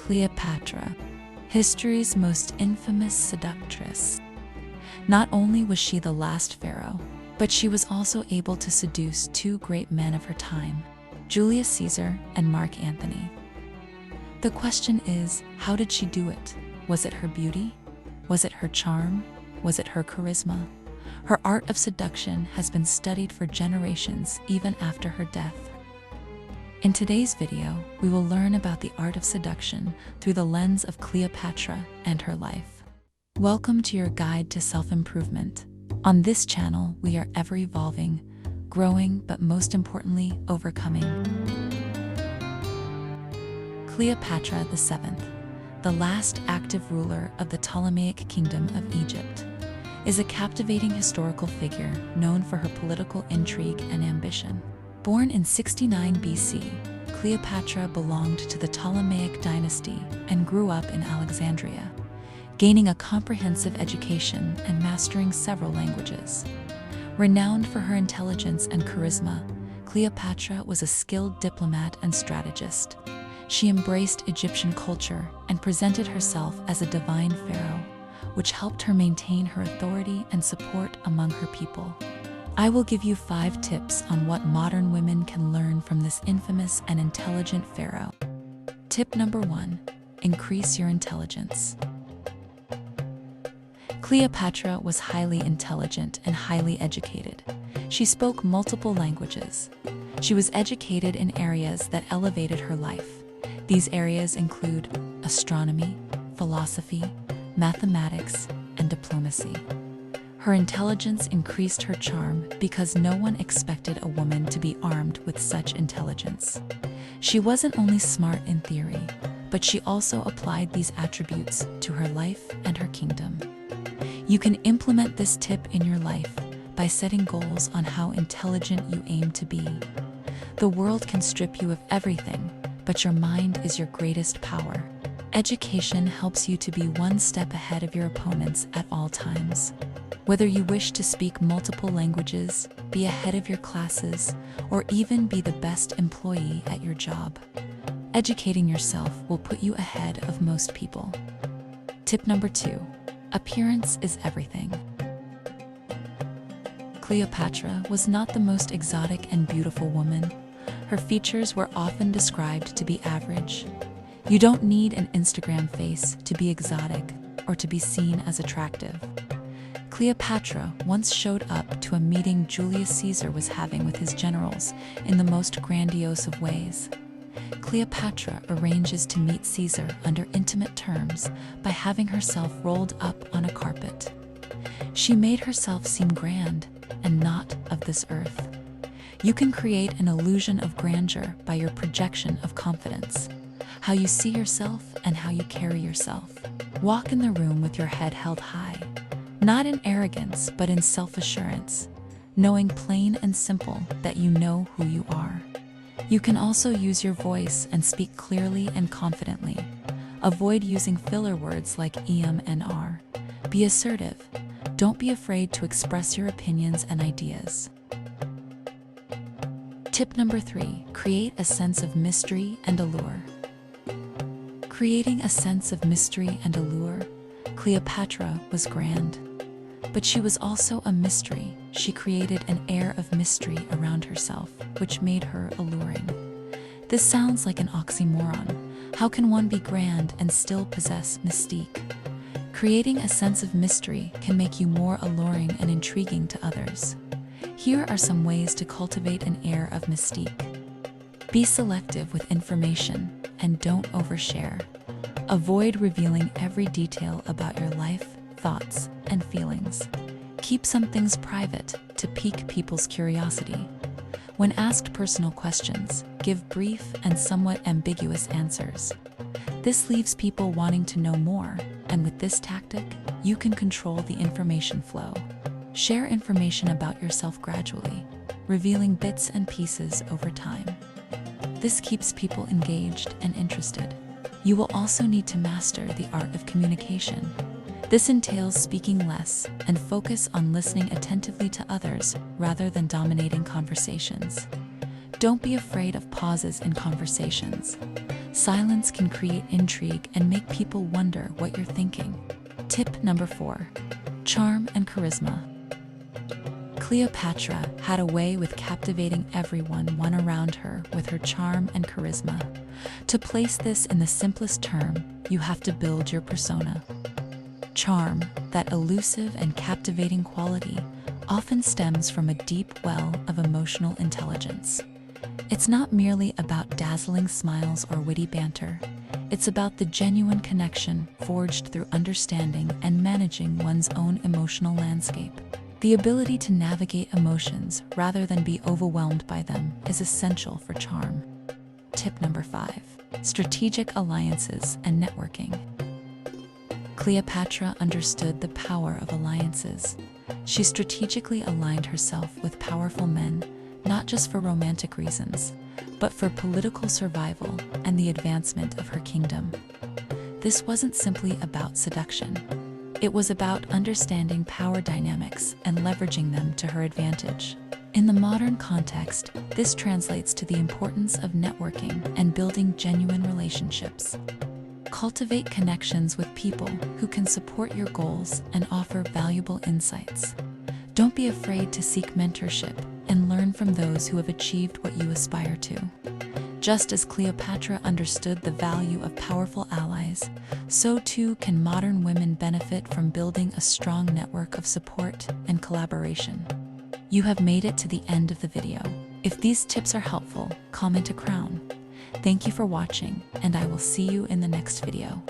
Cleopatra, history's most infamous seductress. Not only was she the last pharaoh, but she was also able to seduce two great men of her time, Julius Caesar and Mark Antony. The question is, how did she do it? Was it her beauty? Was it her charm? Was it her charisma? Her art of seduction has been studied for generations, even after her death. In today's video, we will learn about the art of seduction through the lens of Cleopatra and her life. Welcome to your guide to self-improvement. On this channel, we are ever evolving, growing, but most importantly, overcoming. Cleopatra VII, the last active ruler of the Ptolemaic Kingdom of Egypt, is a captivating historical figure known for her political intrigue and ambition. Born in 69 BC, Cleopatra belonged to the Ptolemaic dynasty and grew up in Alexandria, gaining a comprehensive education and mastering several languages. Renowned for her intelligence and charisma, Cleopatra was a skilled diplomat and strategist. She embraced Egyptian culture and presented herself as a divine pharaoh, which helped her maintain her authority and support among her people. I will give you 5 tips on what modern women can learn from this infamous and intelligent pharaoh. Tip number 1: increase your intelligence. Cleopatra was highly intelligent and highly educated. She spoke multiple languages. She was educated in areas that elevated her life. These areas include astronomy, philosophy, mathematics, and diplomacy. Her intelligence increased her charm because no one expected a woman to be armed with such intelligence. She wasn't only smart in theory, but she also applied these attributes to her life and her kingdom. You can implement this tip in your life by setting goals on how intelligent you aim to be. The world can strip you of everything, but your mind is your greatest power. Education helps you to be one step ahead of your opponents at all times. Whether you wish to speak multiple languages, be ahead of your classes, or even be the best employee at your job, educating yourself will put you ahead of most people. Tip number 2: appearance is everything. Cleopatra was not the most exotic and beautiful woman. Her features were often described to be average. You don't need an Instagram face to be exotic or to be seen as attractive. Cleopatra once showed up to a meeting Julius Caesar was having with his generals in the most grandiose of ways. Cleopatra arranges to meet Caesar under intimate terms by having herself rolled up on a carpet. She made herself seem grand and not of this earth. You can create an illusion of grandeur by your projection of confidence, how you see yourself and how you carry yourself. Walk in the room with your head held high, not in arrogance but in self-assurance, knowing plain and simple that you know who you are. You can also use your voice and speak clearly and confidently. Avoid using filler words like and r. Be assertive. Don't be afraid to express your opinions and ideas. Tip number 3: create a sense of mystery and allure. Creating a sense of mystery and allure, Cleopatra was grand. But she was also a mystery. She created an air of mystery around herself, which made her alluring. This sounds like an oxymoron. How can one be grand and still possess mystique? Creating a sense of mystery can make you more alluring and intriguing to others. Here are some ways to cultivate an air of mystique. Be selective with information and don't overshare. Avoid revealing every detail about your life, thoughts, and feelings. Keep some things private to pique people's curiosity. When asked personal questions, give brief and somewhat ambiguous answers. This leaves people wanting to know more, and with this tactic, you can control the information flow. Share information about yourself gradually, revealing bits and pieces over time. This keeps people engaged and interested. You will also need to master the art of communication. This entails speaking less and focus on listening attentively to others rather than dominating conversations. Don't be afraid of pauses in conversations. Silence can create intrigue and make people wonder what you're thinking. Tip number 4. Charm and charisma. Cleopatra had a way with captivating everyone around her with her charm and charisma. To place this in the simplest term, you have to build your persona. Charm, that elusive and captivating quality, often stems from a deep well of emotional intelligence. It's not merely about dazzling smiles or witty banter. It's about the genuine connection forged through understanding and managing one's own emotional landscape. The ability to navigate emotions rather than be overwhelmed by them is essential for charm. Tip number 5. Strategic alliances and networking. Cleopatra understood the power of alliances. She strategically aligned herself with powerful men, not just for romantic reasons, but for political survival and the advancement of her kingdom. This wasn't simply about seduction. It was about understanding power dynamics and leveraging them to her advantage. In the modern context, this translates to the importance of networking and building genuine relationships. Cultivate connections with people who can support your goals and offer valuable insights. Don't be afraid to seek mentorship and learn from those who have achieved what you aspire to. Just as Cleopatra understood the value of powerful allies, so too can modern women benefit from building a strong network of support and collaboration. You have made it to the end of the video. If these tips are helpful, comment a crown. Thank you for watching, and I will see you in the next video.